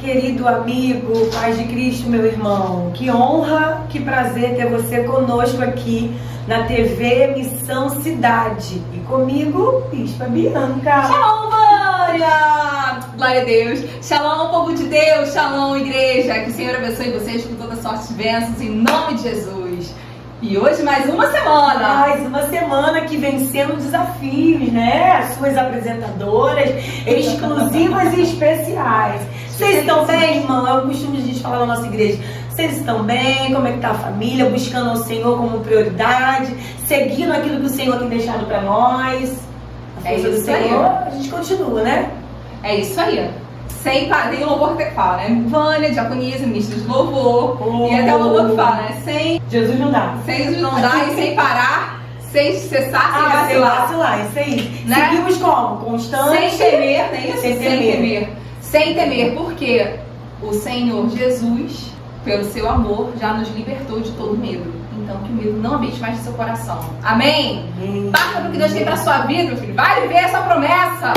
Querido amigo, paz de Cristo, meu irmão, que honra, que prazer ter você conosco aqui na TV Missão Cidade. E comigo, Bispa Bianca. Shalom, Vânia! Glória a Deus. Shalom, povo de Deus. Shalom, igreja. Que o Senhor abençoe vocês com toda sorte de bênçãos, em nome de Jesus. E hoje mais uma semana. Mais uma semana que vencendo desafios, né? As suas apresentadoras exclusivas e especiais. Vocês estão bem, irmão? É o costume de a gente falar na nossa igreja. Vocês estão bem? Como é que tá a família? Buscando ao Senhor como prioridade, seguindo aquilo que o Senhor tem deixado para nós. A força do Senhor, a gente continua, né? É isso aí. Sem parar, tem o louvor que fala, né? Vânia, diaconisa, ministro de louvor. E até o louvor que fala, né? Sem Jesus não dá. Sem Jesus não dá e sem parar, sem cessar, sem vacilar. Sem vacilar, isso aí. Né? Seguimos como? Constante. Sem temer, nem isso? Sem temer. Sem temer, porque o Senhor Jesus, pelo seu amor, já nos libertou de todo medo. Então, que o medo não habite mais no seu coração. Amém? Parta para o que Deus tem para a sua vida, meu filho. Vai viver essa promessa.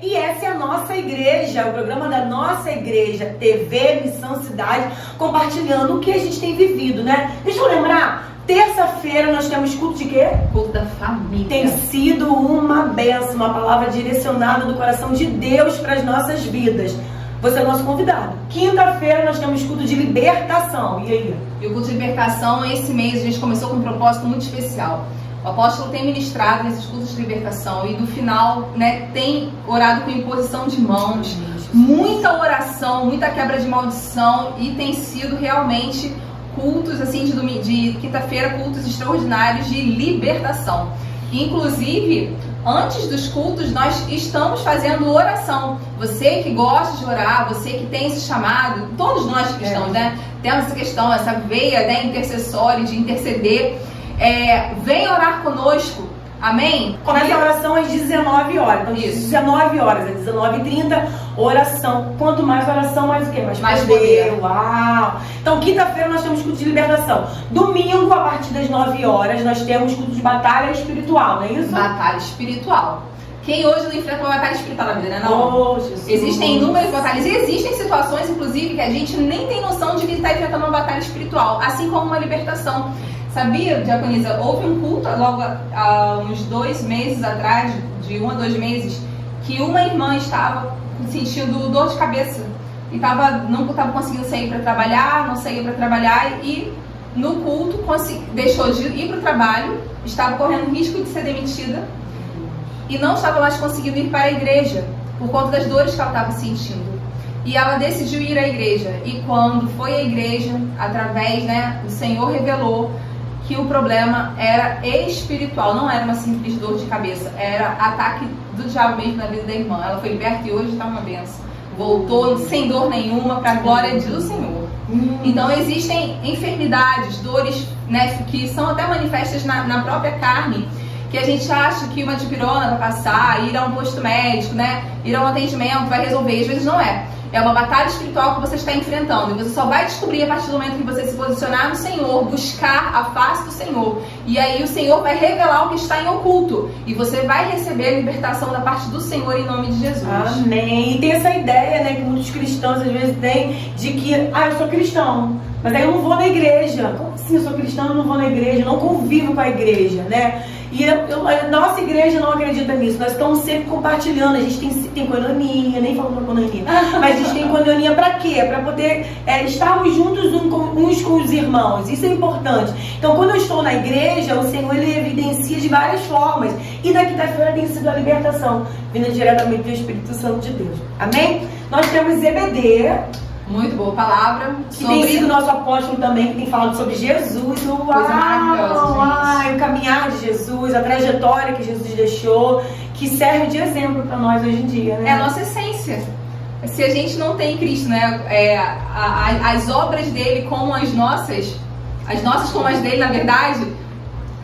E essa é a nossa igreja, o programa da nossa igreja, TV Missão Cidade, compartilhando o que a gente tem vivido, né? Deixa eu lembrar, terça-feira nós temos culto de quê? Culto da família. Tem sido uma bênção, uma palavra direcionada do coração de Deus para as nossas vidas. Você é o nosso convidado. Quinta-feira nós temos culto de libertação. E aí? E o culto de libertação, esse mês a gente começou com um propósito muito especial. O apóstolo tem ministrado nesses cultos de libertação e no final, né, tem orado com imposição de mãos, muita oração, muita quebra de maldição, e tem sido realmente cultos assim de quinta-feira, cultos extraordinários de libertação. Inclusive, antes dos cultos, nós estamos fazendo oração. Você que gosta de orar, você que tem esse chamado, todos nós cristãos, né, temos essa questão, essa veia, né, intercessória, de interceder. Vem orar conosco, amém? Começa a oração às 19 horas. Então, isso. 19 horas, às 19h30, oração. Quanto mais oração, mais o quê? Mais poder. Uau! Então, quinta-feira nós temos culto de libertação. Domingo, a partir das 9 horas, nós temos culto de batalha espiritual, não é isso? Batalha espiritual. Quem hoje não enfrenta uma batalha espiritual na vida, né? Não. Existem inúmeras batalhas. E existem situações, inclusive, que a gente nem tem noção de que está enfrentando uma batalha espiritual, assim como uma libertação. Sabia, diaconisa, houve um culto logo há uns 2 meses atrás, de 1 a 2 meses, que uma irmã estava sentindo dor de cabeça e não estava conseguindo sair para trabalhar, não saía para trabalhar, e no culto deixou de ir para o trabalho, estava correndo risco de ser demitida e não estava mais conseguindo ir para a igreja por conta das dores que ela estava sentindo. E ela decidiu ir à igreja, e quando foi à igreja, através, né, o Senhor revelou que o problema era espiritual, não era uma simples dor de cabeça, era ataque do diabo mesmo na vida da irmã. Ela foi liberta e hoje está uma benção. Voltou sem dor nenhuma para a glória do Senhor. Então existem enfermidades, dores, né, que são até manifestas na própria carne, que a gente acha que uma dipirona vai passar, ir a um posto médico, né, ir a um atendimento vai resolver, e às vezes não é. É uma batalha espiritual que você está enfrentando. E você só vai descobrir a partir do momento que você se posicionar no Senhor, buscar a face do Senhor. E aí o Senhor vai revelar o que está em oculto. E você vai receber a libertação da parte do Senhor em nome de Jesus. Amém. E tem essa ideia, né, que muitos cristãos às vezes têm, de que, eu sou cristão, mas aí eu não vou na igreja. Como assim eu sou cristão, eu não vou na igreja, eu não convivo com a igreja, né? E a nossa igreja não acredita nisso. Nós estamos sempre compartilhando. A gente tem coinonia, nem falando da coinonia, mas a gente tem coinonia para quê? Para poder estarmos juntos uns com os irmãos. Isso é importante. Então, quando eu estou na igreja, o Senhor ele evidencia de várias formas. E na quinta-feira tem sido a libertação, vinda diretamente do Espírito Santo de Deus. Amém? Nós temos EBD. Muito boa palavra. Que tem sido nosso apóstolo também, que tem falado sobre Jesus. Coisa maravilhosa, o caminhar de Jesus, a trajetória que Jesus deixou, que serve de exemplo para nós hoje em dia, né? É a nossa essência. Se a gente não tem Cristo, né? As obras dele como as nossas como as dele, na verdade,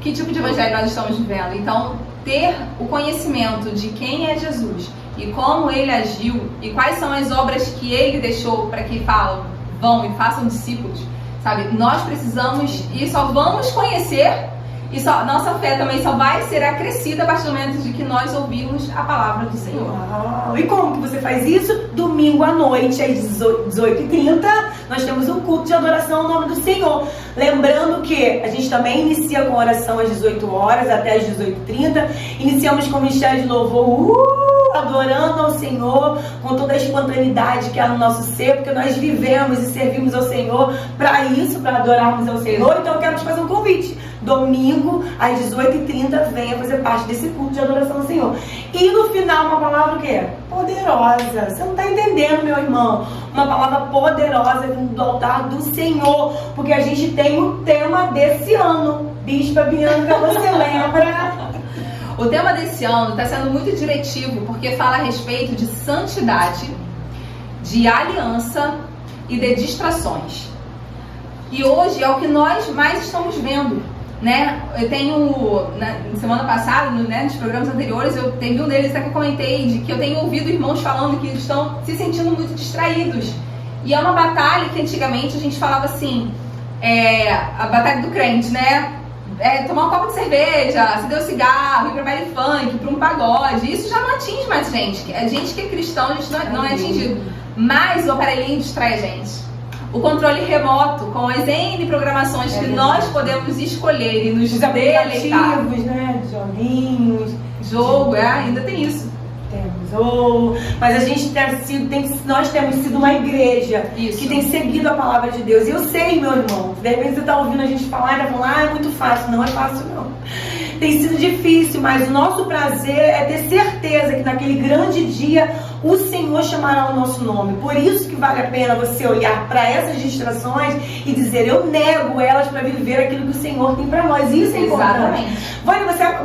que tipo de evangelho nós estamos vivendo? Então, ter o conhecimento de quem é Jesus e como ele agiu e quais são as obras que ele deixou para que vão e façam discípulos, sabe? Nós precisamos e só vamos conhecer E nossa fé também só vai ser acrescida a partir do momento de que nós ouvimos a palavra do Senhor. Uau. E como que você faz isso? Domingo à noite, às 18h30, nós temos um culto de adoração ao nome do Senhor. Lembrando que a gente também inicia com oração às 18 horas até às 18h30. Iniciamos com o Ministério de Louvor, adorando ao Senhor com toda a espontaneidade que há no nosso ser, porque nós vivemos e servimos ao Senhor para isso, para adorarmos ao Senhor. Então eu quero te fazer um convite. Domingo, às 18h30, venha fazer parte desse culto de adoração ao Senhor. E no final, uma palavra o quê? Poderosa. Você não está entendendo, meu irmão? Uma palavra poderosa vindo do altar do Senhor. Porque a gente tem o tema desse ano. Bispa Bianca, você lembra? O tema desse ano está sendo muito diretivo, porque fala a respeito de santidade, de aliança e de distrações. E hoje é o que nós mais estamos vendo, né? Eu tenho, na semana passada, nos programas anteriores, eu teve um deles até que eu comentei de que eu tenho ouvido irmãos falando que estão se sentindo muito distraídos. E é uma batalha que antigamente a gente falava assim, a batalha do crente, né? Tomar um copo de cerveja, acender um cigarro, ir pra baile funk, pra um pagode. Isso já não atinge mais gente. A gente que é cristão, a gente não é atingido. Mas o aparelhinho distrai a gente. O controle remoto, com as N programações que nós podemos escolher e nos deleitar. Né? Joguinhos. Jogo, ainda tem isso. Mas a gente nós temos sido uma igreja que tem seguido a palavra de Deus. E eu sei, meu irmão, de repente você está ouvindo a gente falar e está falando, é muito fácil. Não é fácil, não. Tem sido difícil, mas o nosso prazer é ter certeza que naquele grande dia o Senhor chamará o nosso nome. Por isso que vale a pena você olhar para essas distrações e dizer, eu nego elas para viver aquilo que o Senhor tem para nós. Isso é importante.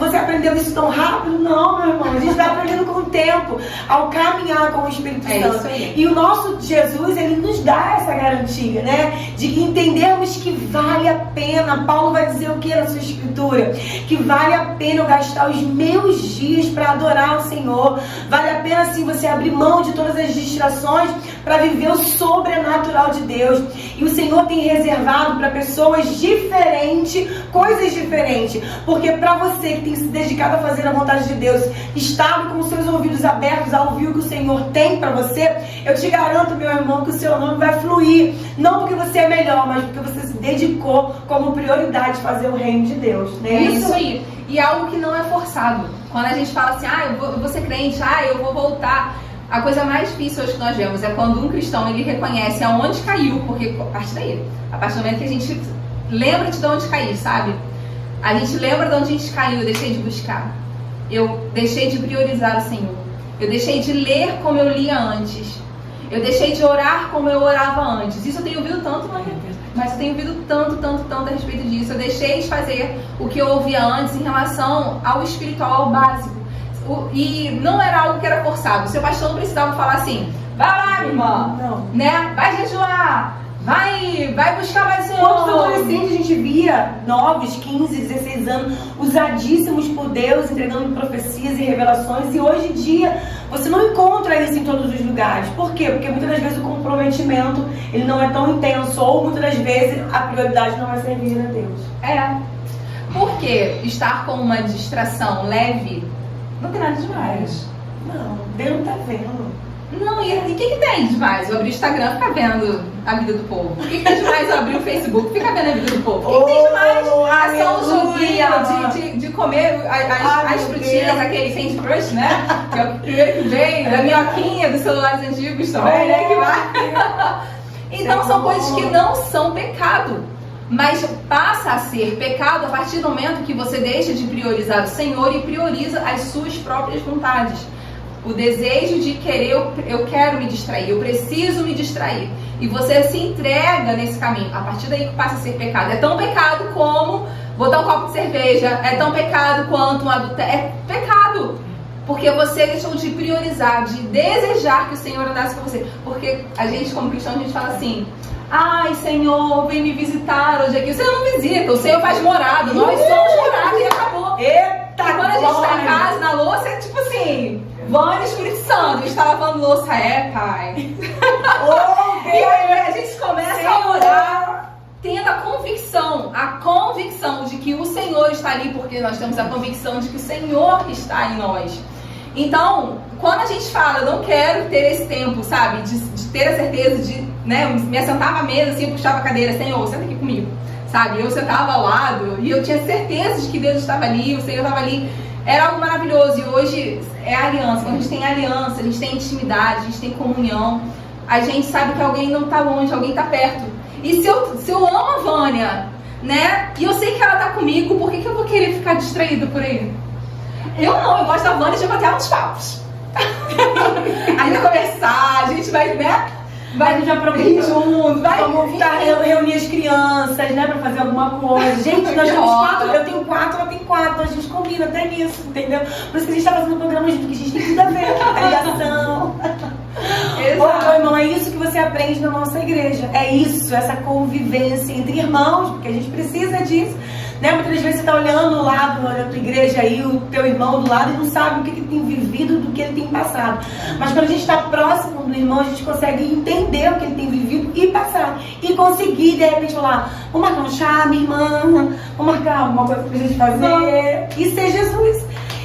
Você aprendeu isso tão rápido? Não, meu irmão. A gente vai aprendendo com o tempo, ao caminhar com o Espírito Santo. Isso aí. E o nosso Jesus, ele nos dá essa garantia, né? De que entendemos que vale a pena. Paulo vai dizer o que na sua escritura? Que vale a pena eu gastar os meus dias para adorar o Senhor. Vale a pena, sim, você abrir mão de todas as distrações para viver o sobrenatural de Deus. E o Senhor tem reservado para pessoas diferentes, coisas diferentes. Porque para você que tem se dedicado a fazer a vontade de Deus, estado com os seus ouvidos abertos a ouvir o que o Senhor tem para você, eu te garanto, meu irmão, que o seu nome vai fluir. Não porque você é melhor, mas porque você se dedicou como prioridade fazer o reino de Deus. Né? É isso aí. E algo que não é forçado. Quando a gente fala assim, eu vou ser crente, eu vou voltar. A coisa mais difícil hoje que nós vemos é quando um cristão ele reconhece aonde caiu, porque a partir do momento que a gente lembra de onde caiu, sabe? A gente lembra de onde a gente caiu, eu deixei de buscar. Eu deixei de priorizar o Senhor. Eu deixei de ler como eu lia antes. Eu deixei de orar como eu orava antes. Isso eu tenho ouvido tanto, mas eu tenho ouvido tanto a respeito disso. Eu deixei de fazer o que eu ouvia antes em relação ao espiritual, ao básico. E não era algo que era forçado. O seu pastor não precisava falar assim, vai lá, minha irmã, né? Vai jejuar, vai buscar mais Senhor. Quantos adolescentes a gente via, novos, 15, 16 anos, usadíssimos por Deus, entregando profecias e revelações, e hoje em dia você não encontra isso em todos os lugares. Por quê? Porque muitas das vezes o comprometimento ele não é tão intenso, ou muitas das vezes a prioridade não é servir a Deus. Porque estar com uma distração leve não tem nada demais. Não, Deus não tá vendo. Não, e o que tem demais? Eu abrir o Instagram e ficar vendo a vida do povo. O que tem demais eu abrir o Facebook e ficar vendo a vida do povo? O que tem demais? É só um joguinho de comer as frutinhas, aquele Candy Crush, né? Que é o primeiro que vem, da minhoquinha dos celulares antigos também, né? Que vai. Então são coisas que não são pecado. Mas passa a ser pecado a partir do momento que você deixa de priorizar o Senhor e prioriza as suas próprias vontades. O desejo de querer, eu quero me distrair, eu preciso me distrair. E você se entrega nesse caminho. A partir daí que passa a ser pecado. É tão pecado como botar um copo de cerveja. É tão pecado quanto um adultério. É pecado. Porque você deixou de priorizar, de desejar que o Senhor andasse com você. Porque a gente, como cristão, a gente fala assim... Ai, Senhor, vem me visitar hoje aqui. O Senhor não visita, o Senhor faz morada. Nós somos morada e acabou. Eita, e quando a gente está em casa, na louça, é tipo assim... Vânia, Espírito Santo, a gente está lavando louça. Pai. Oh, e aí a gente começa a orar. Tenta a convicção de que o Senhor está ali, porque nós temos a convicção de que o Senhor está em nós. Então, quando a gente fala, eu não quero ter esse tempo, sabe, de ter a certeza de, né, me assentava à mesa assim, eu puxava a cadeira, Senhor, senta aqui comigo, sabe, eu sentava ao lado e eu tinha certeza de que Deus estava ali, o Senhor estava ali, era algo maravilhoso. E hoje é a aliança, quando a gente tem aliança, a gente tem intimidade, a gente tem comunhão, a gente sabe que alguém não está longe, alguém está perto. E se eu amo a Vânia, né, e eu sei que ela está comigo, por que eu vou querer ficar distraída por aí? Eu não, eu gosto da Vânia de bater uns papos. A gente vai conversar, a gente vai, né? A gente aproveita junto, vai reunir as crianças, né, pra fazer alguma coisa. Gente, nós temos 4, eu tenho 4, ela tem 4, a gente combina até nisso, entendeu? Por isso que a gente tá fazendo um programa junto, que a gente tem tudo a ver, a ligação. Exato. Ô, irmão, é isso que você aprende na nossa igreja. É isso, essa convivência entre irmãos, porque a gente precisa disso. Né? Muitas vezes você está olhando o lado da tua igreja aí, o teu irmão do lado, e não sabe o que ele tem vivido, do que ele tem passado. Mas quando a gente está próximo do irmão, a gente consegue entender o que ele tem vivido e passar. E conseguir, de repente, falar, vamos marcar um chá, minha irmã, vamos marcar alguma coisa pra gente fazer. Isso é Jesus.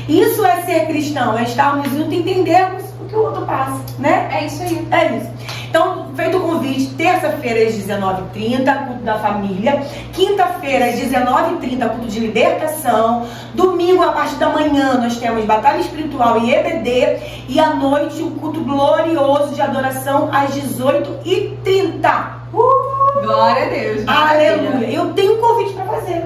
Isso é ser cristão, é estarmos juntos e entendermos o que o outro passa, né? É isso aí. É isso. Então, feito o convite, terça-feira às 19h30, culto da família. Quinta-feira às 19h30, culto de libertação. Domingo, a partir da manhã, nós temos batalha espiritual e EBD. E à noite, um culto glorioso de adoração às 18h30. Glória a Deus. Aleluia. Eu tenho um convite para fazer.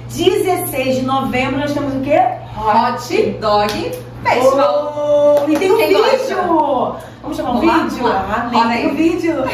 16 de novembro, nós temos o quê? Hot Dog Festival. E tem um Quem vídeo. gosta? Vamos chamar um vídeo? Tem um vídeo.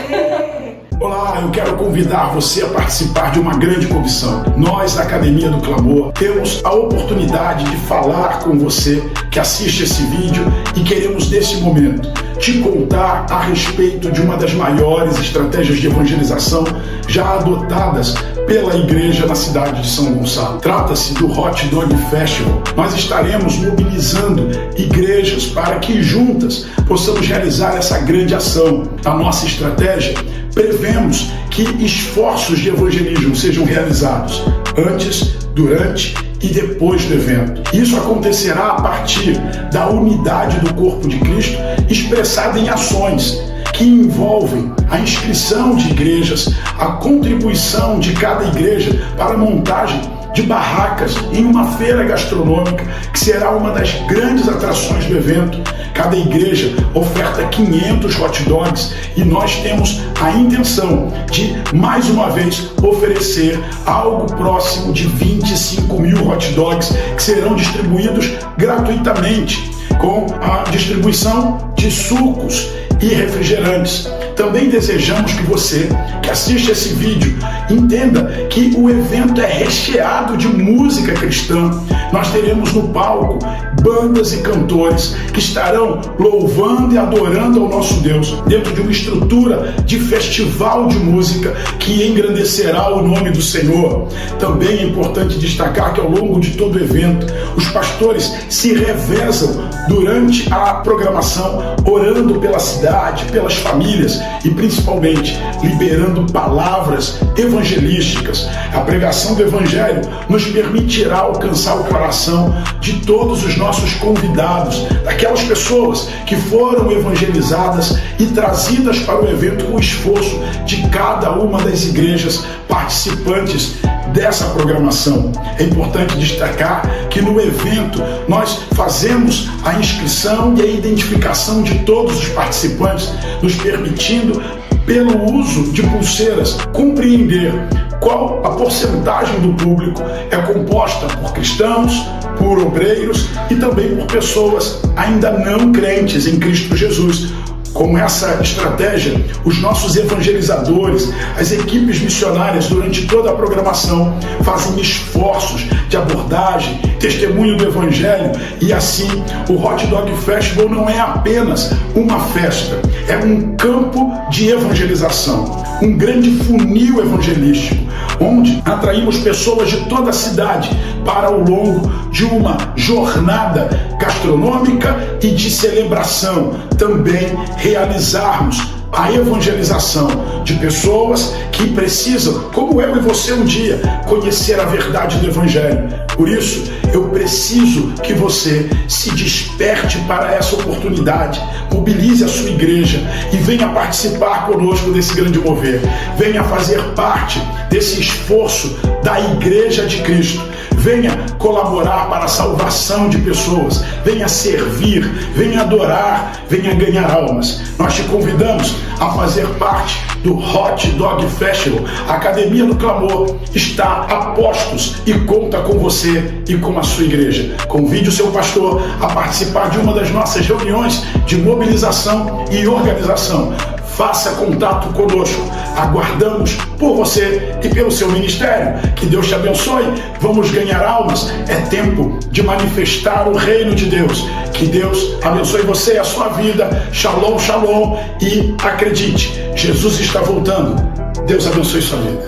Olá, eu quero convidar você a participar de uma grande comissão. Nós, da Academia do Clamor, temos a oportunidade de falar com você que assiste esse vídeo e queremos, nesse momento, te contar a respeito de uma das maiores estratégias de evangelização já adotadas pela igreja na cidade de São Gonçalo. Trata-se do Hot Dog Festival. Nós estaremos mobilizando igrejas para que juntas possamos realizar essa grande ação. A nossa estratégia prevemos que esforços de evangelismo sejam realizados antes, durante e depois do evento. Isso acontecerá a partir da unidade do corpo de Cristo expressada em ações que envolvem a inscrição de igrejas, a contribuição de cada igreja para a montagem de barracas em uma feira gastronômica que será uma das grandes atrações do evento. Cada igreja oferta 500 hot dogs e nós temos a intenção de, mais uma vez, oferecer algo próximo de 25 mil hot dogs que serão distribuídos gratuitamente, com a distribuição de sucos e refrigerantes. Também desejamos que você, que assiste esse vídeo, entenda que o evento é recheado de música cristã. Nós teremos no palco bandas e cantores que estarão louvando e adorando ao nosso Deus dentro de uma estrutura de festival de música que engrandecerá o nome do Senhor. Também é importante destacar que ao longo de todo o evento, os pastores se revezam durante a programação, orando pela cidade, pelas famílias e principalmente liberando palavras evangelísticas. A pregação do Evangelho nos permitirá alcançar o coração de todos os nossos convidados, daquelas pessoas que foram evangelizadas e trazidas para o evento com o esforço de cada uma das igrejas participantes dessa programação. É importante destacar que no evento nós fazemos a inscrição e a identificação de todos os participantes, nos permitindo, pelo uso de pulseiras, compreender qual a porcentagem do público é composta por cristãos, por obreiros e também por pessoas ainda não crentes em Cristo Jesus. Com essa estratégia, os nossos evangelizadores, as equipes missionárias durante toda a programação fazem esforços de abordagem, testemunho do Evangelho e assim o Hot Dog Festival não é apenas uma festa, é um campo de evangelização, um grande funil evangelístico, onde atraímos pessoas de toda a cidade para ao longo de uma jornada gastronômica e de celebração também realizarmos a evangelização de pessoas que precisam, como eu e você um dia, conhecer a verdade do Evangelho. Por isso, eu preciso que você se desperte para essa oportunidade, mobilize a sua igreja e venha participar conosco desse grande mover. Venha fazer parte desse esforço da Igreja de Cristo. Venha colaborar para a salvação de pessoas, venha servir, venha adorar, venha ganhar almas. Nós te convidamos a fazer parte do Hot Dog Festival. A Academia do Clamor está a postos e conta com você e com a sua igreja. Convide o seu pastor a participar de uma das nossas reuniões de mobilização e organização. Faça contato conosco. Aguardamos por você e pelo seu ministério. Que Deus te abençoe. Vamos ganhar almas. É tempo de manifestar o reino de Deus. Que Deus abençoe você e a sua vida. Shalom, shalom. E acredite, Jesus está voltando. Deus abençoe sua vida.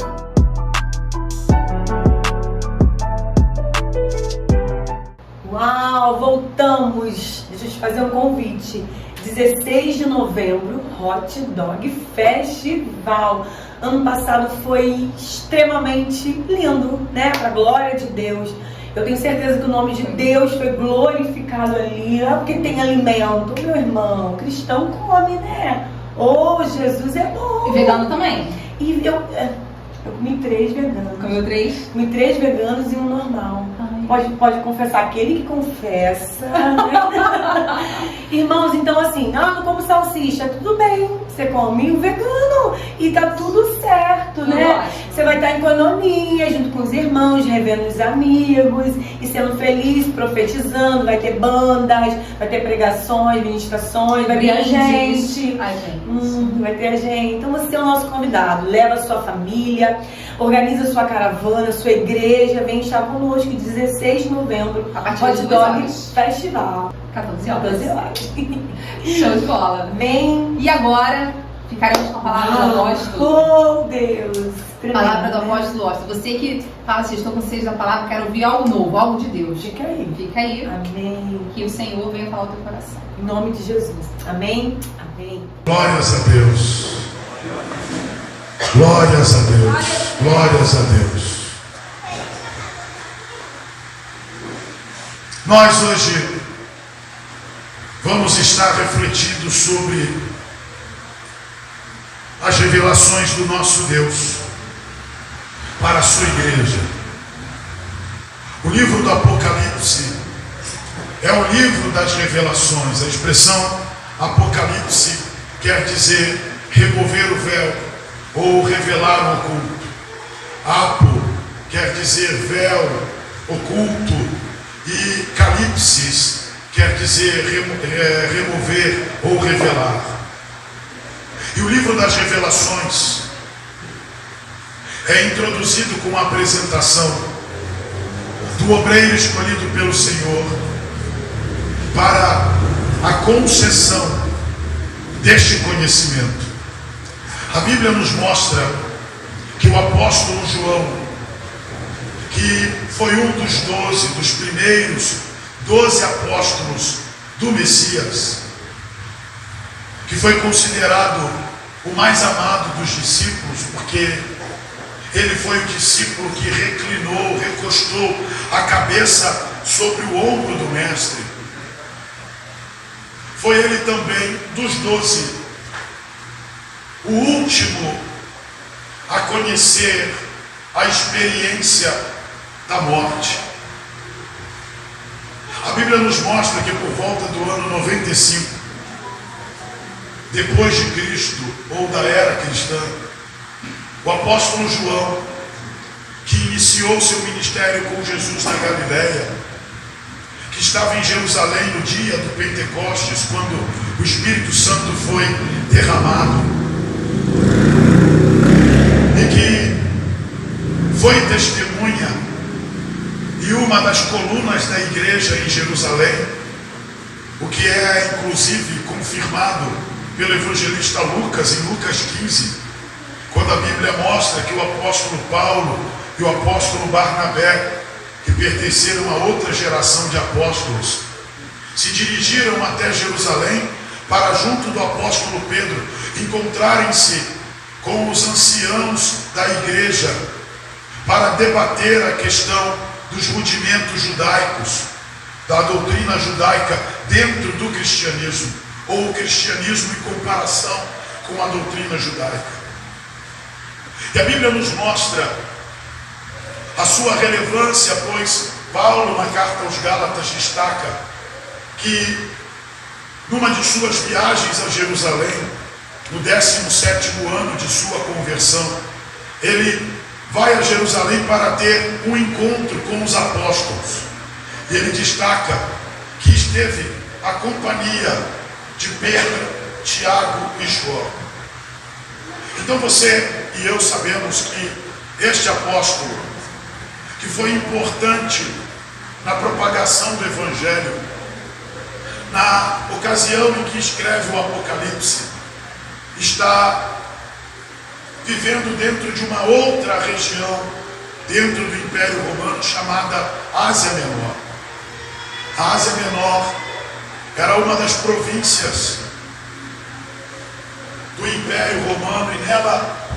Uau, voltamos. Deixa eu te fazer um convite. 16 de novembro, Hot Dog Festival. Ano passado foi extremamente lindo, né? Para a glória de Deus. Eu tenho certeza que o nome de Deus foi glorificado ali, porque tem alimento. Meu irmão, cristão come, né? Oh, Jesus é bom. E vegano também. E eu comi 3 veganos. Comeu 3? Comi 3 veganos e um normal. Pode confessar, aquele que confessa, né? Irmãos, então assim, não como salsicha, tudo bem, você come o vegano e tá tudo certo, né? Você vai estar em economia, junto com os irmãos, revendo os amigos e sendo feliz, profetizando, vai ter bandas, vai ter pregações, ministrações, vai ter a gente. Vai ter a gente. Então você é o nosso convidado, leva a sua família, organiza a sua caravana, a sua igreja, vem estar conosco 16 de novembro, a partir Hot Dog Festival. 14 horas. 14 horas. Show de bola. Amém. E agora, ficaremos com a palavra do apóstolo. Oh, Deus. Palavra do apóstolo Austin. Você que fala assim, estou com sede da palavra, quero ouvir algo novo, algo de Deus. Fica aí. Fica aí. Amém. Que o Senhor venha falar ao teu coração. Em nome de Jesus. Amém. Amém. Glórias a Deus. Glórias a Deus. Glórias a Deus. Nós hoje vamos estar refletindo sobre as revelações do nosso Deus para a sua igreja. O livro do Apocalipse é o livro das revelações. A expressão Apocalipse quer dizer remover o véu ou revelar o oculto. Apo quer dizer véu, oculto, e calipsis quer dizer remover ou revelar. E o livro das revelações é introduzido com a apresentação do obreiro escolhido pelo Senhor para a concessão deste conhecimento. A Bíblia nos mostra que o apóstolo João, que foi um dos 12, dos primeiros 12 apóstolos do Messias, que foi considerado o mais amado dos discípulos, porque ele foi o discípulo que reclinou, recostou a cabeça sobre o ombro do mestre. Foi ele também, dos 12, o último a conhecer a experiência da morte. A Bíblia nos mostra que por volta do ano 95, depois de Cristo, ou da era cristã, o apóstolo João, que iniciou seu ministério com Jesus na Galileia, que estava em Jerusalém no dia do Pentecostes, quando o Espírito Santo foi derramado, e que foi testemunha e uma das colunas da igreja em Jerusalém, o que é inclusive confirmado pelo evangelista Lucas em Lucas 15, quando a Bíblia mostra que o apóstolo Paulo e o apóstolo Barnabé, que pertenceram a outra geração de apóstolos, se dirigiram até Jerusalém para junto do apóstolo Pedro encontrarem-se com os anciãos da igreja para debater a questão dos rudimentos judaicos, da doutrina judaica dentro do cristianismo, ou o cristianismo em comparação com a doutrina judaica. E a Bíblia nos mostra a sua relevância, pois Paulo, na carta aos Gálatas, destaca que numa de suas viagens a Jerusalém, no 17º ano de sua conversão, ele vai a Jerusalém para ter um encontro com os apóstolos. E ele destaca que esteve a companhia de Pedro, Tiago e João. Então você e eu sabemos que este apóstolo, que foi importante na propagação do Evangelho, na ocasião em que escreve o Apocalipse, está vivendo dentro de uma outra região, dentro do Império Romano, chamada Ásia Menor. A Ásia Menor era uma das províncias do Império Romano, e nela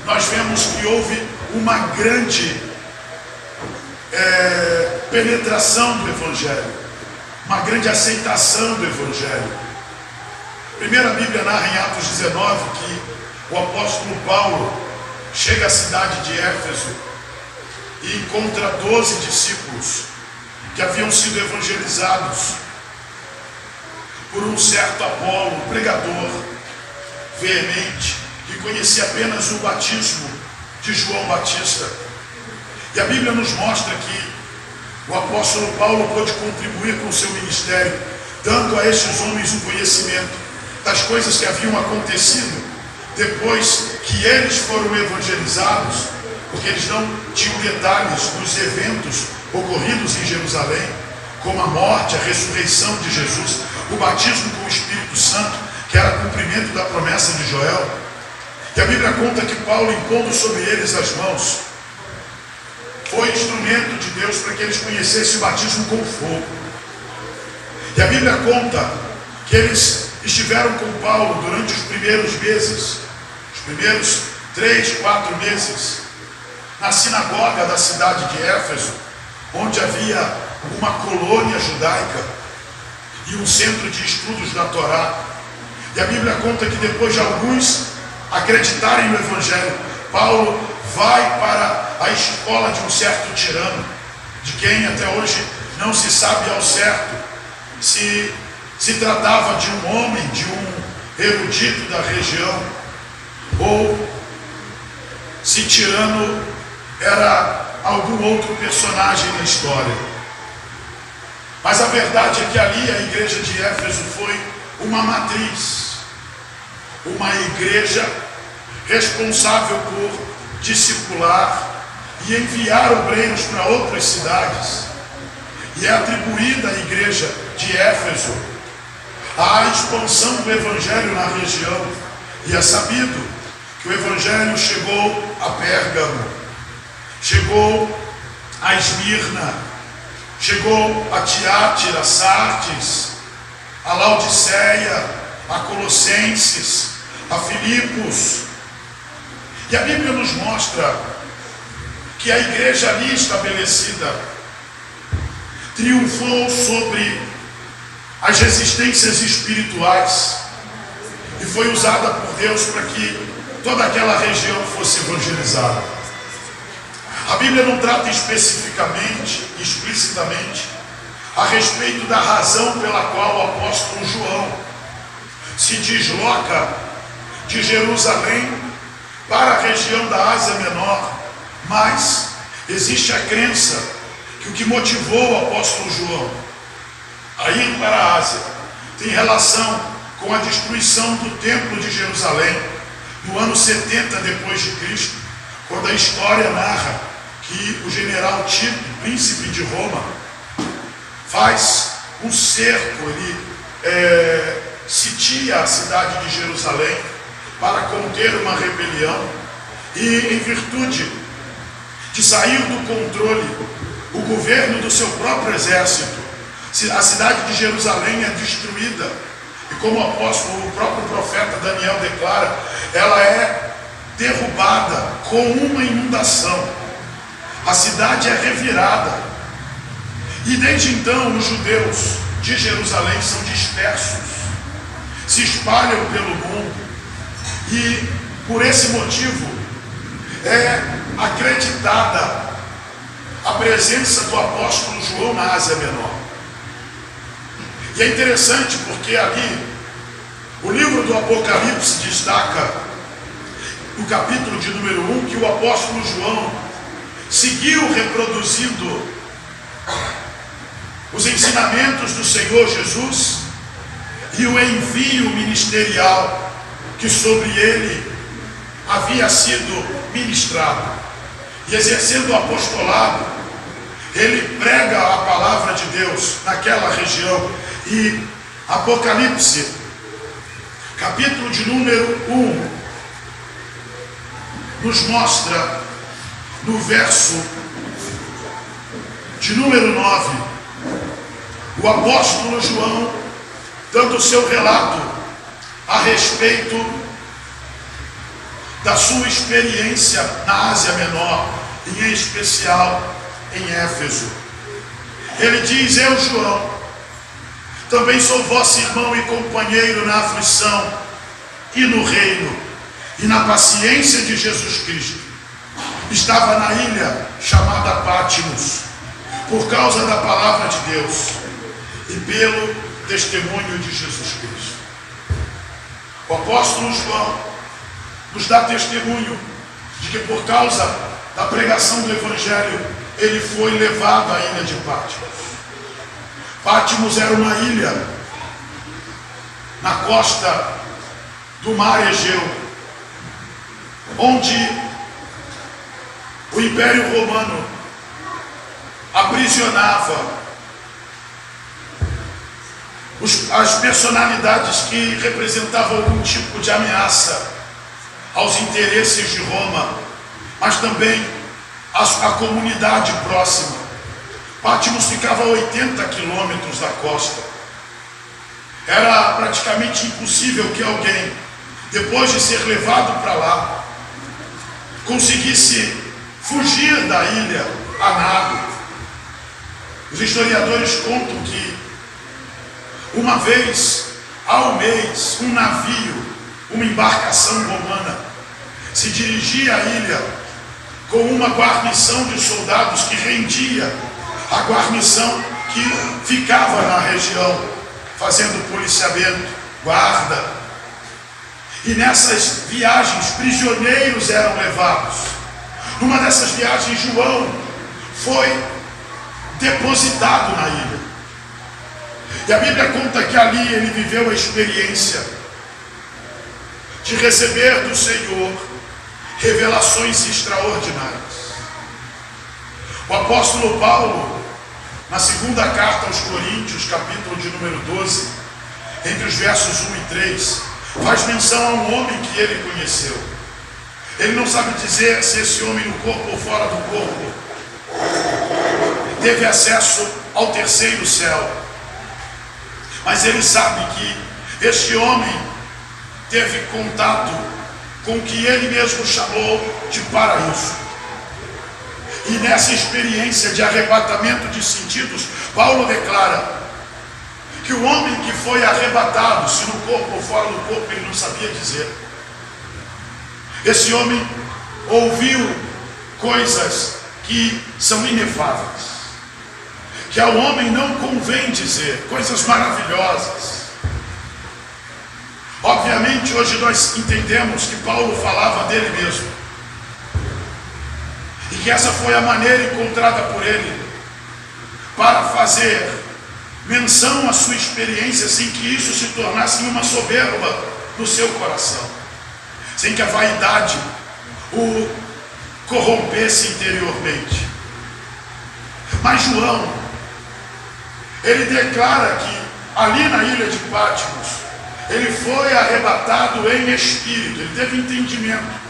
nós vemos que houve uma grande penetração do Evangelho, uma grande aceitação do Evangelho. Primeiro, a Bíblia narra em Atos 19 que o apóstolo Paulo chega à cidade de Éfeso e encontra 12 discípulos que haviam sido evangelizados por um certo Apolo, um pregador veemente, que conhecia apenas o batismo de João Batista. E a Bíblia nos mostra que o apóstolo Paulo pôde contribuir com o seu ministério, dando a estes homens um conhecimento das coisas que haviam acontecido depois que eles foram evangelizados, porque eles não tinham detalhes dos eventos ocorridos em Jerusalém, como a morte, a ressurreição de Jesus, o batismo com o Espírito Santo, que era cumprimento da promessa de Joel. E a Bíblia conta que Paulo, impondo sobre eles as mãos, foi instrumento de Deus para que eles conhecessem o batismo com fogo. E a Bíblia conta que eles estiveram com Paulo durante os primeiros meses, os primeiros 3, 4 meses, na sinagoga da cidade de Éfeso, onde havia uma colônia judaica e um centro de estudos da Torá. E a Bíblia conta que depois de alguns acreditarem no Evangelho, Paulo vai para a escola de um certo tirano, de quem até hoje não se sabe ao certo se tratava de um homem, de um erudito da região, ou se tirano era algum outro personagem na história. Mas a verdade é que ali a igreja de Éfeso foi uma matriz, uma igreja responsável por discipular e enviar obreiros para outras cidades. E é atribuída à igreja de Éfeso a expansão do Evangelho na região. E é sabido que o Evangelho chegou a Pérgamo, chegou a Esmirna, chegou a Tiátira, Sardes, a Laodiceia, a Colossenses, a Filipos. E a Bíblia nos mostra que a igreja ali estabelecida triunfou sobre as resistências espirituais e foi usada por Deus para que toda aquela região fosse evangelizada. A Bíblia não trata especificamente, explicitamente, a respeito da razão pela qual o apóstolo João se desloca de Jerusalém para a região da Ásia Menor, mas existe a crença que o que motivou o apóstolo João a ir para a Ásia tem relação com a destruição do templo de Jerusalém no ano 70 depois de Cristo, quando a história narra que o general Tito, príncipe de Roma, faz um cerco, ele sitia a cidade de Jerusalém para conter uma rebelião, e em virtude de sair do controle o governo do seu próprio exército, a cidade de Jerusalém é destruída E como o próprio profeta Daniel declara, ela é derrubada com uma inundação. A cidade é revirada. E desde então os judeus de Jerusalém são dispersos, se espalham pelo mundo. E por esse motivo é acreditada a presença do apóstolo João na Ásia Menor. E é interessante porque ali o livro do Apocalipse destaca no capítulo de número 1 que o apóstolo João seguiu reproduzindo os ensinamentos do Senhor Jesus e o envio ministerial que sobre ele havia sido ministrado. E exercendo o apostolado, ele prega a palavra de Deus naquela região. E Apocalipse, capítulo de número 1, nos mostra no verso de número 9, o apóstolo João dando o seu relato a respeito da sua experiência na Ásia Menor, em especial em Éfeso. Ele diz: eu, João, também sou vosso irmão e companheiro na aflição e no reino e na paciência de Jesus Cristo. Estava na ilha chamada Pátimos, por causa da palavra de Deus e pelo testemunho de Jesus Cristo. O apóstolo João nos dá testemunho de que por causa da pregação do Evangelho, ele foi levado à ilha de Pátimos. Pátimos era uma ilha na costa do mar Egeu, onde o Império Romano aprisionava as personalidades que representavam algum tipo de ameaça aos interesses de Roma, mas também a comunidade próxima. Pátimos ficava a 80 quilômetros da costa. Era praticamente impossível que alguém, depois de ser levado para lá, conseguisse fugir da ilha a nado. Os historiadores contam que uma vez ao mês um navio, uma embarcação romana, se dirigia à ilha com uma guarnição de soldados que rendia a guarnição que ficava na região, fazendo policiamento, guarda. E nessas viagens, prisioneiros eram levados. Numa dessas viagens, João foi depositado na ilha. E a Bíblia conta que ali ele viveu a experiência de receber do Senhor revelações extraordinárias. O apóstolo Paulo, na segunda carta aos Coríntios, capítulo de número 12, entre os versos 1 e 3, faz menção a um homem que ele conheceu. Ele não sabe dizer se esse homem no corpo ou fora do corpo teve acesso ao terceiro céu, mas ele sabe que este homem teve contato com o que ele mesmo chamou de paraíso. E nessa experiência de arrebatamento de sentidos, Paulo declara que o homem que foi arrebatado, se no corpo ou fora do corpo, ele não sabia dizer, esse homem ouviu coisas que são inefáveis, que ao homem não convém dizer, coisas maravilhosas. Obviamente hoje nós entendemos que Paulo falava dele mesmo, e que essa foi a maneira encontrada por ele para fazer menção à sua experiência, sem que isso se tornasse uma soberba no seu coração, sem que a vaidade o corrompesse interiormente. Mas João, ele declara que ali na ilha de Pátimos, ele foi arrebatado em espírito. Ele teve entendimento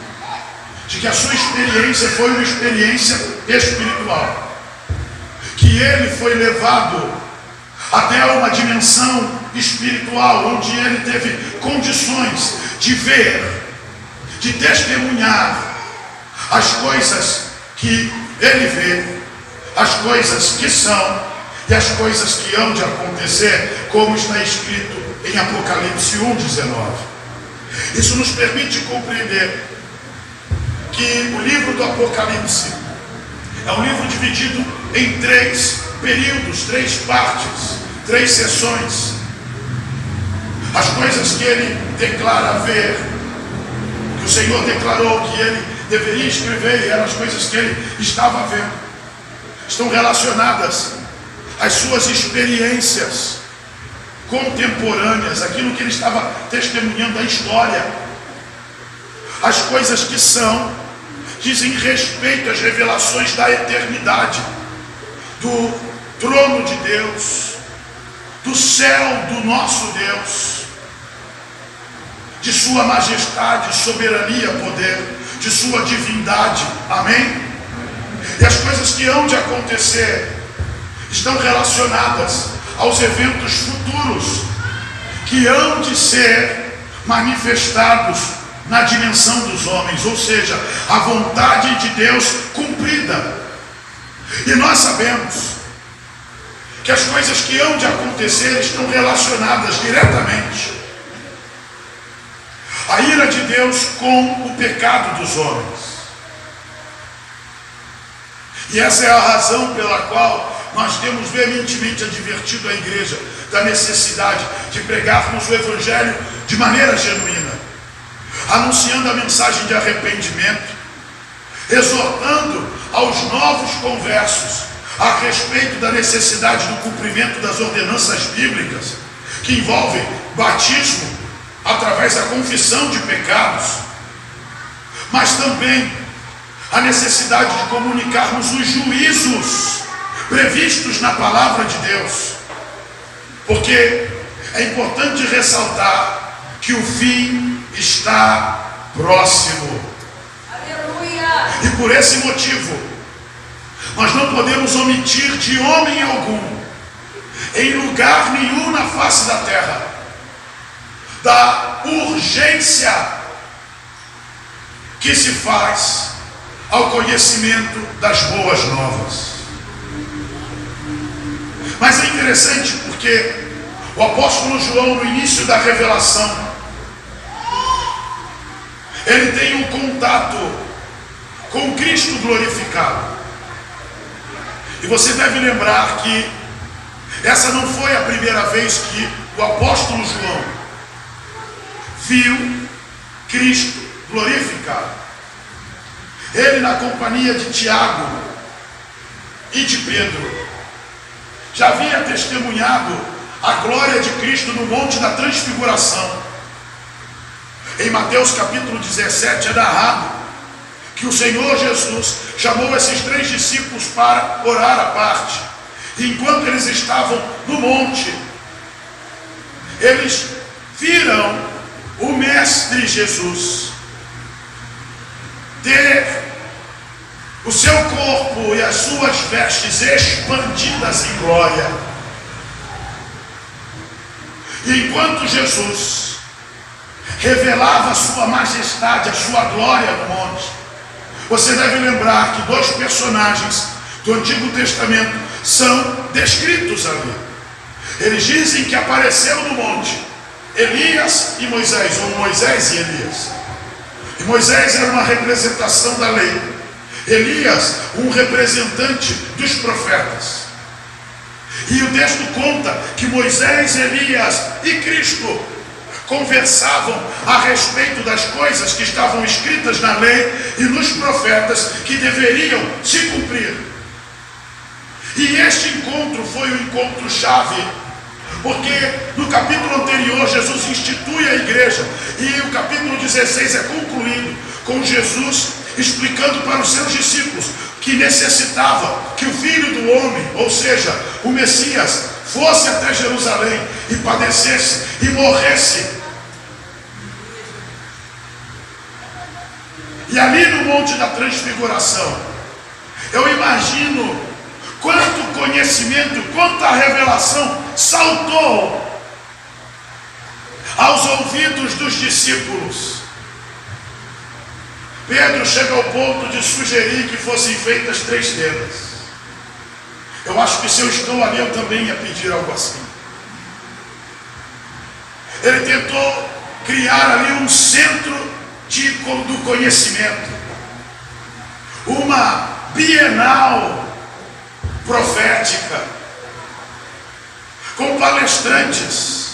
de que a sua experiência foi uma experiência espiritual, que ele foi levado até uma dimensão espiritual, onde ele teve condições de ver, de testemunhar as coisas que ele vê, as coisas que são e as coisas que hão de acontecer, como está escrito em Apocalipse 1:19. Isso nos permite compreender que o livro do Apocalipse é um livro dividido em 3 períodos, 3 partes, 3 sessões. As coisas que ele declara ver, que o Senhor declarou que ele deveria escrever, e eram as coisas que ele estava vendo, estão relacionadas às suas experiências contemporâneas, aquilo que ele estava testemunhando, a história. As coisas que são dizem respeito às revelações da eternidade, do trono de Deus, do céu do nosso Deus, de sua majestade, soberania, poder, de sua divindade. Amém? E as coisas que hão de acontecer estão relacionadas aos eventos futuros que hão de ser manifestados na dimensão dos homens, ou seja, a vontade de Deus cumprida. E nós sabemos que as coisas que hão de acontecer estão relacionadas diretamente à ira de Deus com o pecado dos homens. E essa é a razão pela qual nós temos veementemente advertido a igreja da necessidade de pregarmos o Evangelho de maneira genuína, anunciando a mensagem de arrependimento, exortando aos novos conversos a respeito da necessidade do cumprimento das ordenanças bíblicas, que envolvem batismo através da confissão de pecados, mas também a necessidade de comunicarmos os juízos previstos na palavra de Deus, porque é importante ressaltar que o fim está próximo. Aleluia! E por esse motivo, nós não podemos omitir de homem algum, em lugar nenhum na face da terra, da urgência que se faz ao conhecimento das boas novas. Mas é interessante porque o apóstolo João, no início da revelação, ele tem um contato com Cristo glorificado. E você deve lembrar que essa não foi a primeira vez que o apóstolo João viu Cristo glorificado. Ele, na companhia de Tiago e de Pedro, já havia testemunhado a glória de Cristo no Monte da Transfiguração. Em Mateus capítulo 17 é narrado que o Senhor Jesus chamou esses 3 discípulos para orar à parte. E enquanto eles estavam no monte, eles viram o Mestre Jesus ter o seu corpo e as suas vestes expandidas em glória. E enquanto Jesus revelava a sua majestade, a sua glória no monte, você deve lembrar que 2 personagens do Antigo Testamento são descritos ali. Eles dizem que apareceu no monte Elias e Moisés, ou Moisés e Elias. E Moisés era uma representação da lei, Elias um representante dos profetas. E o texto conta que Moisés, Elias e Cristo conversavam a respeito das coisas que estavam escritas na lei e nos profetas que deveriam se cumprir. E este encontro foi o encontro-chave, porque no capítulo anterior Jesus institui a igreja, e o capítulo 16 é concluído com Jesus explicando para os seus discípulos que necessitava que o Filho do Homem, ou seja, o Messias, fosse até Jerusalém e padecesse e morresse. E ali no Monte da Transfiguração, eu imagino quanto conhecimento, quanta revelação saltou aos ouvidos dos discípulos, Pedro chega ao ponto de sugerir que fossem feitas 3 tendas. Eu acho que se eu estou ali, eu também ia pedir algo assim. Ele tentou criar ali um centro do conhecimento, uma bienal profética, com palestrantes,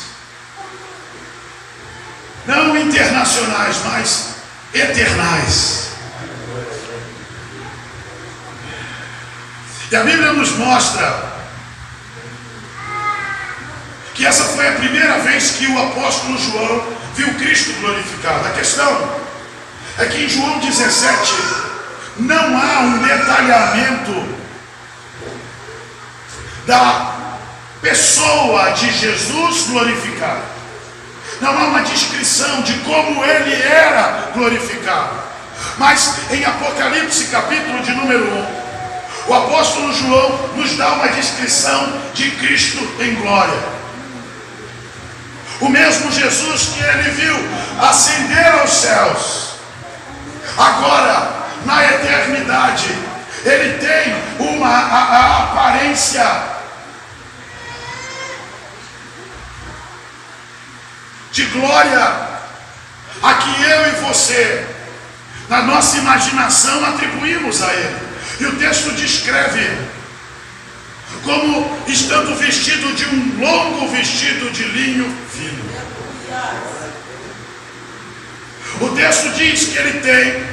não internacionais, mas eternais. E a Bíblia nos mostra que essa foi a primeira vez que o apóstolo João viu Cristo glorificado. A questão é que em João 17 não há um detalhamento da pessoa de Jesus glorificado. Não há uma descrição de como ele era glorificado. Mas em Apocalipse, capítulo de número 1, o apóstolo João nos dá uma descrição de Cristo em glória. O mesmo Jesus que ele viu ascender aos céus, agora, na eternidade, ele tem a aparência de glória a que eu e você, na nossa imaginação, atribuímos a ele. E o texto descreve como estando vestido de um longo vestido de linho fino. O texto diz que ele tem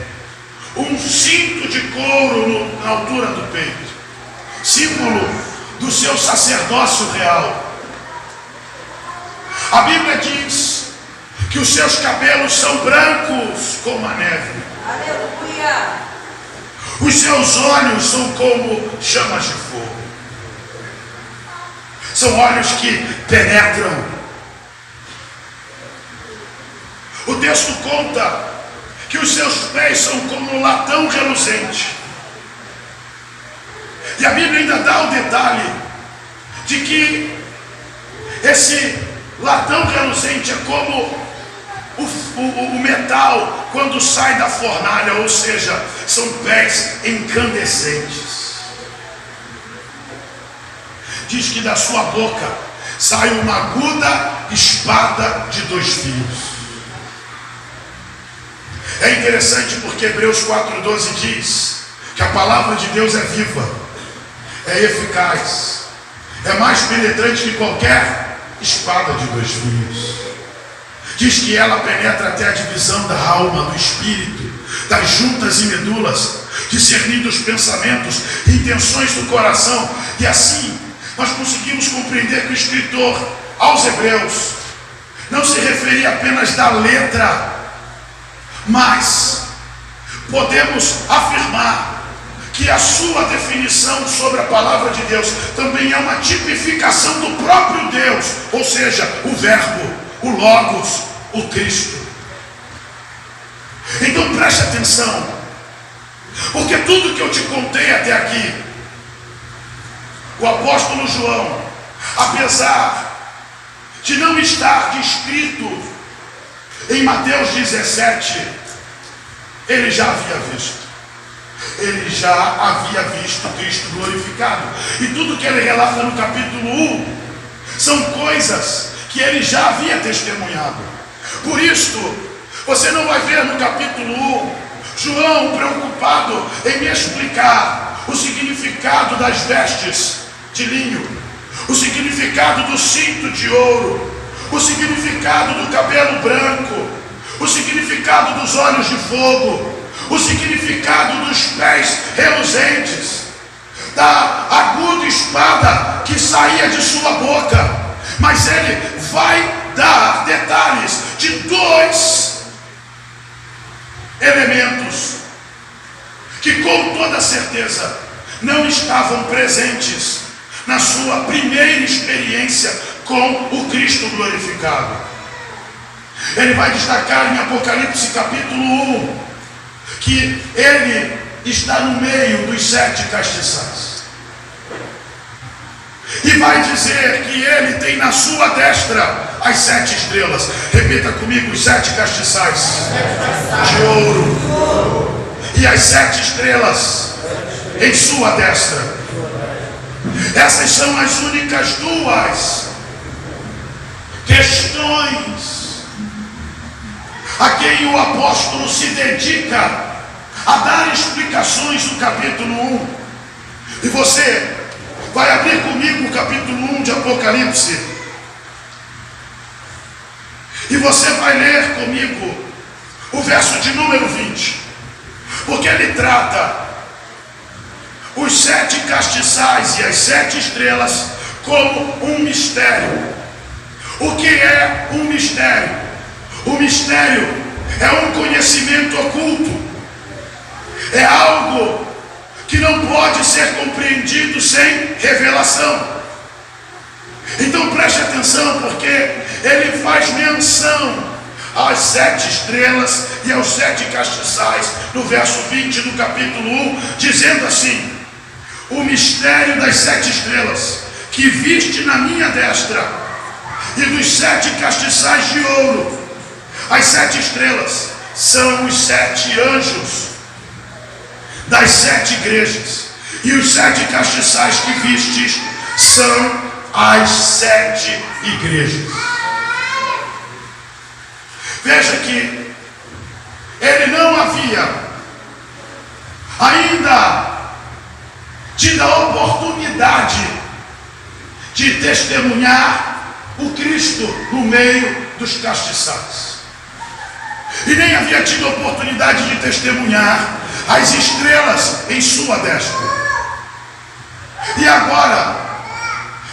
um cinto de couro na altura do peito, símbolo do seu sacerdócio real. A Bíblia diz que os seus cabelos são brancos como a neve. Aleluia! Os seus olhos são como chamas de fogo. São olhos que penetram. O texto conta que os seus pés são como latão reluzente. E a Bíblia ainda dá o detalhe de que esse latão reluzente é como o metal quando sai da fornalha, ou seja, são pés incandescentes. Diz que da sua boca sai uma aguda espada de 2 fios. É interessante porque Hebreus 4,12 diz que a palavra de Deus é viva, é eficaz, é mais penetrante que qualquer espada de 2 fios. Diz que ela penetra até a divisão da alma, do espírito, das juntas e medulas, discernindo os pensamentos e intenções do coração. E assim nós conseguimos compreender que o escritor aos Hebreus não se referia apenas da letra, mas podemos afirmar que a sua definição sobre a palavra de Deus também é uma tipificação do próprio Deus, ou seja, o verbo, o Logos, o Cristo. Então preste atenção, porque tudo que eu te contei até aqui, o apóstolo João, apesar de não estar descrito em Mateus 17, ele já havia visto. Ele já havia visto Cristo glorificado. E tudo que ele relata no capítulo 1 são coisas que ele já havia testemunhado. Por isso, você não vai ver no capítulo 1 João preocupado em me explicar o significado das vestes de linho, o significado do cinto de ouro, o significado do cabelo branco, o significado dos olhos de fogo, o significado dos pés reluzentes, da aguda espada que saía de sua boca. Mas ele vai dar detalhes de 2 elementos que com toda certeza não estavam presentes na sua primeira experiência com o Cristo glorificado. Ele vai destacar em Apocalipse capítulo 1 que ele está no meio dos 7 castiçais. E vai dizer que ele tem na sua destra as 7 estrelas. Repita comigo: os 7 castiçais de ouro e as 7 estrelas em sua destra. Essas são as únicas 2 questões a quem o apóstolo se dedica a dar explicações no capítulo 1. E você vai abrir comigo o capítulo 1 de Apocalipse. E você vai ler comigo o verso de número 20. Porque ele trata os 7 castiçais e as 7 estrelas como um mistério. O que é um mistério? O mistério é um conhecimento oculto. É algo que não pode ser compreendido sem revelação. Então preste atenção, porque ele faz menção às 7 estrelas e aos 7 castiçais no verso 20 do capítulo 1, dizendo assim: o mistério das 7 estrelas que viste na minha destra e dos 7 castiçais de ouro. As 7 estrelas são os 7 anjos das 7 igrejas, e os 7 castiçais que vistes são as 7 igrejas. Veja que ele não havia ainda tido a oportunidade de testemunhar o Cristo no meio dos castiçais, e nem havia tido a oportunidade de testemunhar as estrelas em sua destra. E agora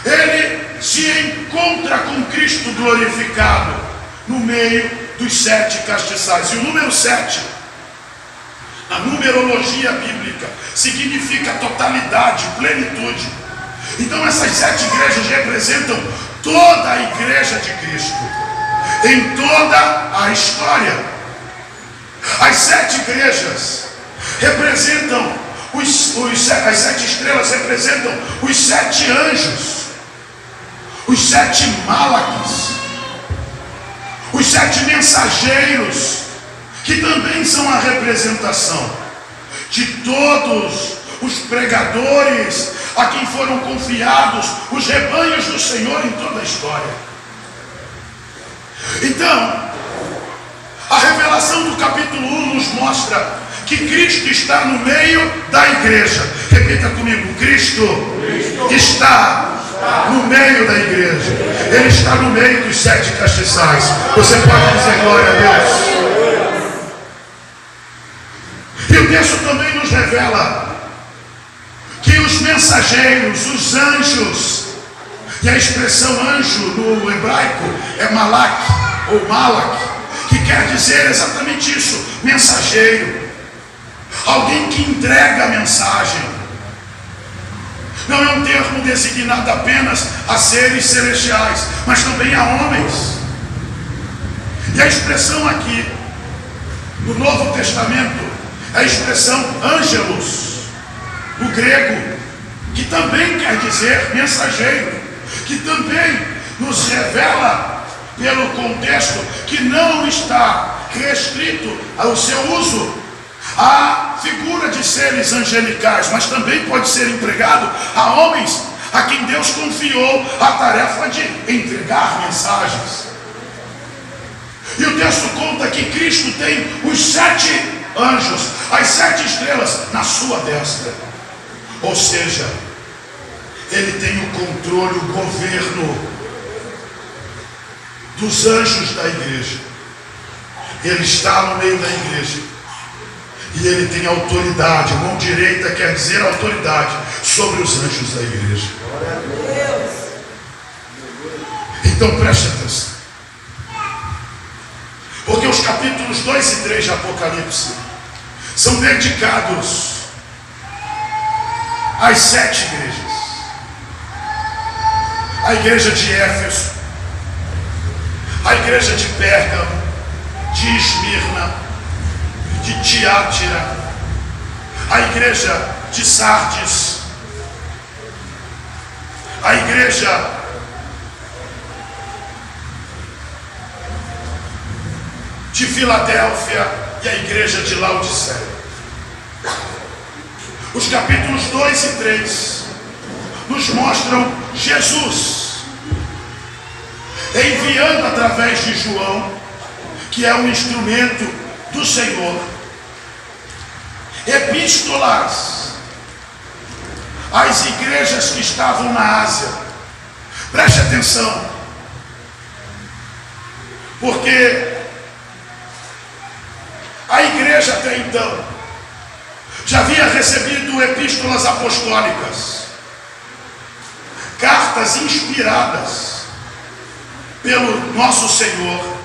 ele se encontra com Cristo glorificado no meio dos 7 castiçais. E o número 7, na numerologia bíblica, significa totalidade, plenitude. Então essas 7 igrejas representam toda a igreja de Cristo em toda a história. As 7 igrejas representam as 7 estrelas representam os 7 anjos, os 7 malaques, os 7 mensageiros, que também são a representação de todos os pregadores a quem foram confiados os rebanhos do Senhor em toda a história. Então, a revelação do capítulo 1 nos mostra que Cristo está no meio da igreja. Repita comigo: Cristo está no meio da igreja. Ele está no meio dos 7 castiçais. Você pode dizer glória a Deus. E o texto também nos revela que os mensageiros, os anjos, e a expressão anjo no hebraico é malak ou malak, que quer dizer exatamente isso: mensageiro, alguém que entrega a mensagem. Não é um termo designado apenas a seres celestiais, mas também a homens. E a expressão aqui no Novo Testamento é a expressão ângelos, no grego, que também quer dizer mensageiro, que também nos revela, pelo contexto, que não está restrito ao seu uso à figura de seres angelicais, mas também pode ser empregado a homens a quem Deus confiou a tarefa de entregar mensagens. E o texto conta que Cristo tem os 7 anjos, as 7 estrelas na sua destra. Ou seja, ele tem o controle, o governo dos anjos da igreja. Ele está no meio da igreja e ele tem autoridade. Mão direita quer dizer autoridade sobre os anjos da igreja. Glória a Deus. Então preste atenção, porque os capítulos 2 e 3 de Apocalipse são dedicados às 7 igrejas. A igreja de Éfeso, a igreja de Pérgamo, de Esmirna, de Tiátira, a igreja de Sardes, a igreja de Filadélfia e a igreja de Laodiceia. Os capítulos 2 e 3 nos mostram Jesus enviando através de João, que é um instrumento do Senhor, epístolas às igrejas que estavam na Ásia. Preste atenção, porque a igreja até então já havia recebido epístolas apostólicas, cartas inspiradas pelo nosso Senhor,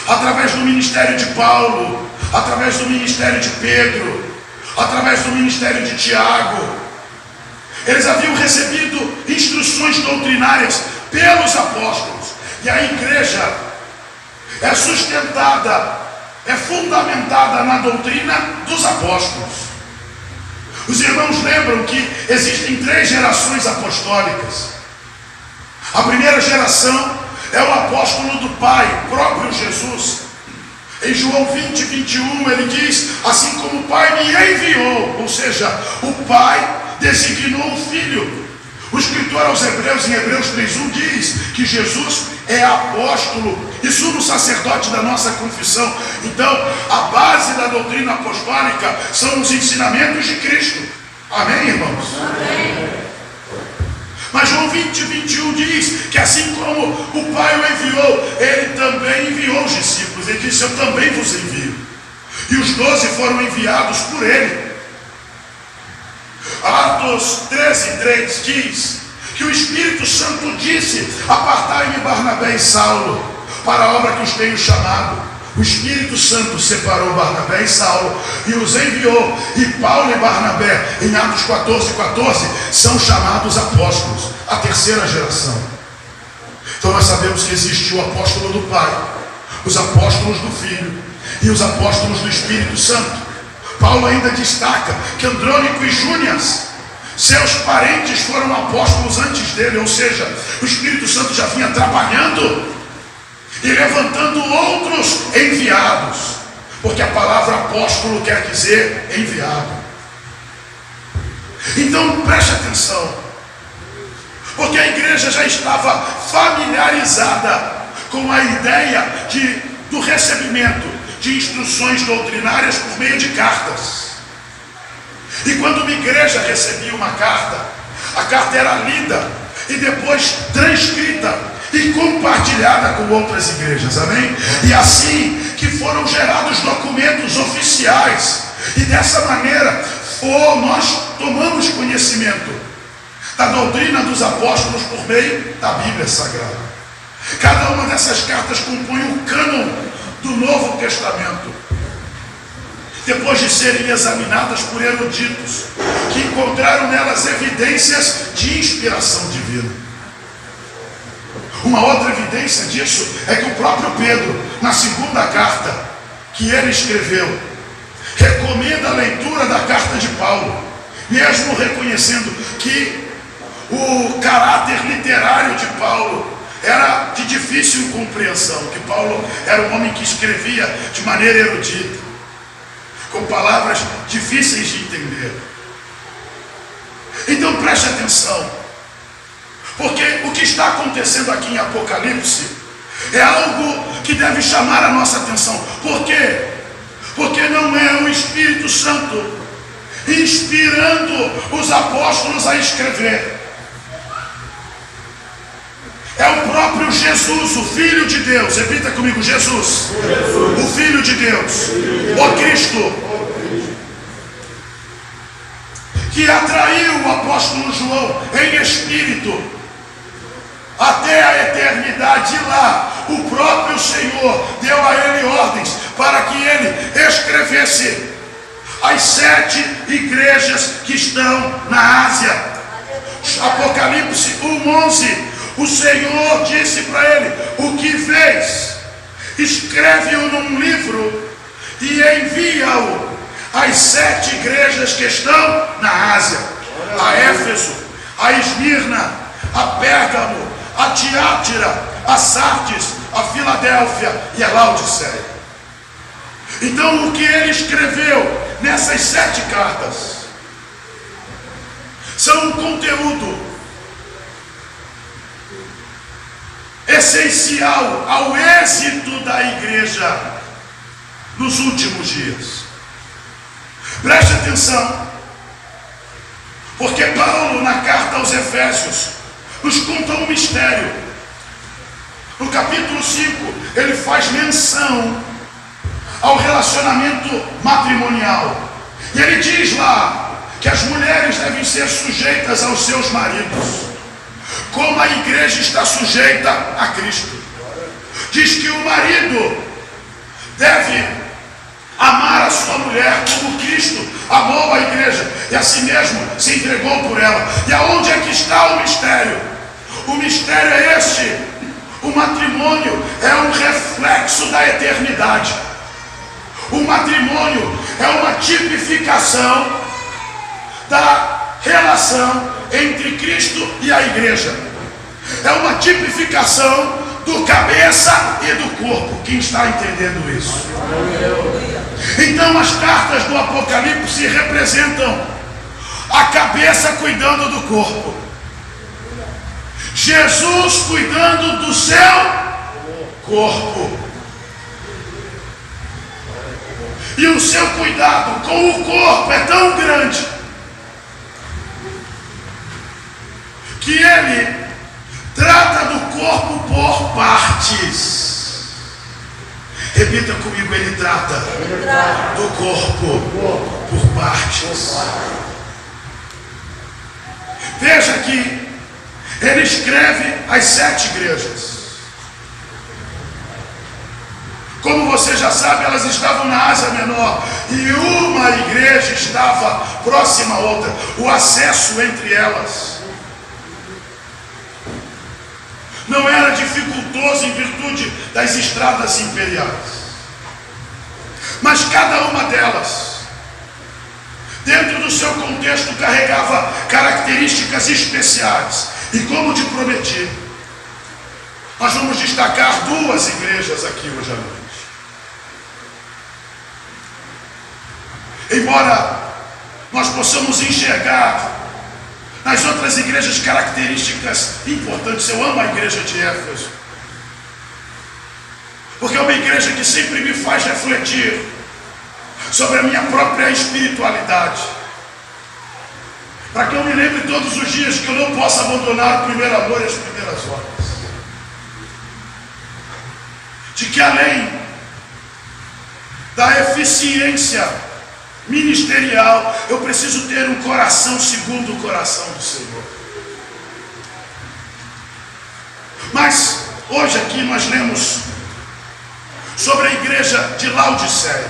através do ministério de Paulo, através do ministério de Pedro, através do ministério de Tiago. Eles haviam recebido instruções doutrinárias pelos apóstolos, e a igreja é sustentada, é fundamentada na doutrina dos apóstolos. Os irmãos lembram que existem 3 gerações apostólicas. A primeira geração é o apóstolo do Pai, próprio Jesus. Em João 20, 21, ele diz: assim como o Pai me enviou, ou seja, o Pai designou o Filho. O escritor aos Hebreus, em Hebreus 3:1, diz que Jesus é apóstolo e sumo sacerdote da nossa confissão. Então, a base da doutrina apostólica são os ensinamentos de Cristo. Amém, irmãos? Amém. Mas João 20, 21 diz que assim como o Pai o enviou, ele também enviou os discípulos. Ele disse: eu também vos envio. E os 12 foram enviados por ele. Atos 13:3 diz que o Espírito Santo disse: apartai-me Barnabé e Saulo para a obra que os tenho chamado. O Espírito Santo separou Barnabé e Saulo e os enviou. E Paulo e Barnabé, em Atos 14:14, são chamados apóstolos, a terceira geração. Então nós sabemos que existe o apóstolo do Pai, os apóstolos do Filho e os apóstolos do Espírito Santo. Paulo ainda destaca que Andrônico e Júnias, seus parentes, foram apóstolos antes dele, ou seja, o Espírito Santo já vinha trabalhando e levantando outros enviados, porque a palavra apóstolo quer dizer enviado. Então preste atenção, porque a igreja já estava familiarizada com a ideia do recebimento de instruções doutrinárias por meio de cartas. E quando uma igreja recebia uma carta, a carta era lida e depois transcrita e compartilhada com outras igrejas, amém? E assim que foram gerados documentos oficiais, e dessa maneira nós tomamos conhecimento da doutrina dos apóstolos por meio da Bíblia Sagrada. Cada uma dessas cartas compõe o cânon do Novo Testamento, depois de serem examinadas por eruditos que encontraram nelas evidências de inspiração divina. Uma outra evidência disso é que o próprio Pedro, na segunda carta que ele escreveu, recomenda a leitura da carta de Paulo, mesmo reconhecendo que o caráter literário de Paulo era de difícil compreensão, que Paulo era um homem que escrevia de maneira erudita, com palavras difíceis de entender. Então preste atenção, porque o que está acontecendo aqui em Apocalipse é algo que deve chamar a nossa atenção. Por quê? Porque não é o Espírito Santo inspirando os apóstolos a escrever. É o próprio Jesus, o Filho de Deus. Repita comigo: Jesus, o Filho de Deus, o Cristo, que atraiu o apóstolo João em espírito até a eternidade. E lá o próprio Senhor deu a ele ordens para que ele escrevesse as 7 igrejas que estão na Ásia. Apocalipse 1:11, o Senhor disse para ele: o que vês, escreve-o num livro e envia-o às 7 igrejas que estão na Ásia: a Éfeso, a Esmirna, a Pérgamo, a Tiátira, a Sardes, a Filadélfia e a Laodiceia. Então, o que ele escreveu nessas 7 cartas são um conteúdo essencial ao êxito da igreja nos últimos dias. Preste atenção, porque Paulo, na carta aos Efésios, nos conta um mistério. No capítulo 5, ele faz menção ao relacionamento matrimonial. E ele diz lá que as mulheres devem ser sujeitas aos seus maridos, como a igreja está sujeita a Cristo. Diz que o marido deve amar a sua mulher como Cristo amou a igreja e a si mesmo se entregou por ela. E aonde é que está o mistério? O mistério é este: o matrimônio é um reflexo da eternidade. O matrimônio é uma tipificação da relação entre Cristo e a igreja. É uma tipificação do cabeça e do corpo. Quem está entendendo isso? Então as cartas do Apocalipse representam a cabeça cuidando do corpo, Jesus cuidando do seu corpo. E o seu cuidado com o corpo é tão grande que ele trata do corpo por partes. Repita comigo: ele trata do corpo por partes. Veja que ele escreve as 7 igrejas. Como você já sabe, elas estavam na Ásia Menor e uma igreja estava próxima à outra, o acesso entre elas não era dificultoso em virtude das estradas imperiais. Mas cada uma delas, dentro do seu contexto, carregava características especiais. E como te prometi, nós vamos destacar 2 igrejas aqui hoje à noite. Embora nós possamos enxergar nas outras igrejas características importantes, eu amo a igreja de Éfeso, porque é uma igreja que sempre me faz refletir sobre a minha própria espiritualidade, para que eu me lembre todos os dias que eu não posso abandonar o primeiro amor e as primeiras obras, de que além da eficiência ministerial, eu preciso ter um coração segundo o coração do Senhor. Mas hoje aqui nós lemos sobre a igreja de Laodiceia.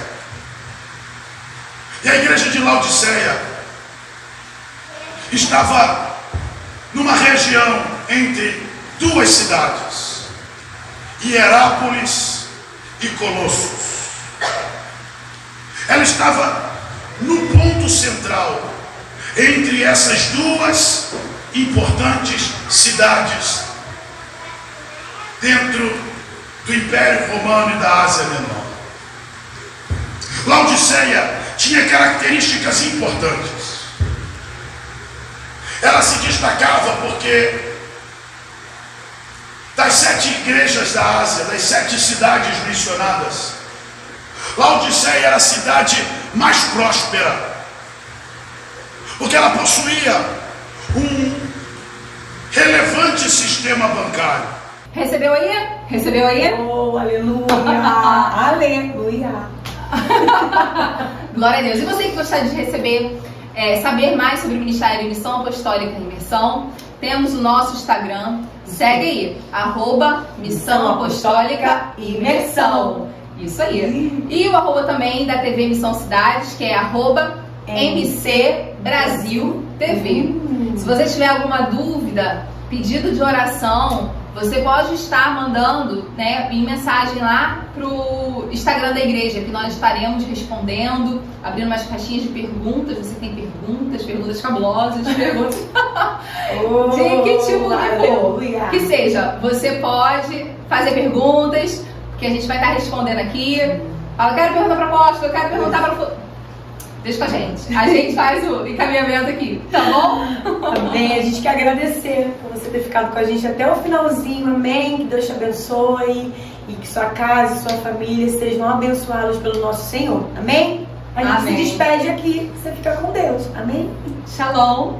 E a igreja de Laodiceia estava numa região entre 2 cidades, Hierápolis e Colossos. Ela estava no ponto central entre essas 2 importantes cidades dentro do Império Romano e da Ásia Menor. Laodiceia tinha características importantes. Ela se destacava porque das 7 igrejas da Ásia, das 7 cidades mencionadas, Laodiceia era a cidade mais próspera, porque ela possuía um relevante sistema bancário. Recebeu aí? Recebeu aí? Oh, aleluia! Aleluia! Glória a Deus. E você que gostaria de receber, saber mais sobre o Ministério Missão Apostólica e Imersão, temos o nosso Instagram. Segue aí, @Missão Apostólica e Imersão. Isso aí. E o arroba também da TV Missão Cidades, que é @MC Brasil TV. Se você tiver alguma dúvida, pedido de oração, você pode estar mandando, em mensagem lá pro Instagram da igreja, que nós estaremos respondendo, abrindo umas caixinhas de perguntas. Você tem perguntas cabulosas, perguntas de que tipo que for. Que seja, você pode fazer perguntas, que a gente vai estar respondendo aqui. Fala, quero perguntar pra apóstolo, eu quero perguntar pra... Deixa com a gente faz o encaminhamento aqui, tá bom? Amém, a gente quer agradecer por você ter ficado com a gente até o finalzinho, amém, que Deus te abençoe e que sua casa e sua família sejam abençoados pelo nosso Senhor, amém? A gente se despede aqui, você fica com Deus, amém? Shalom.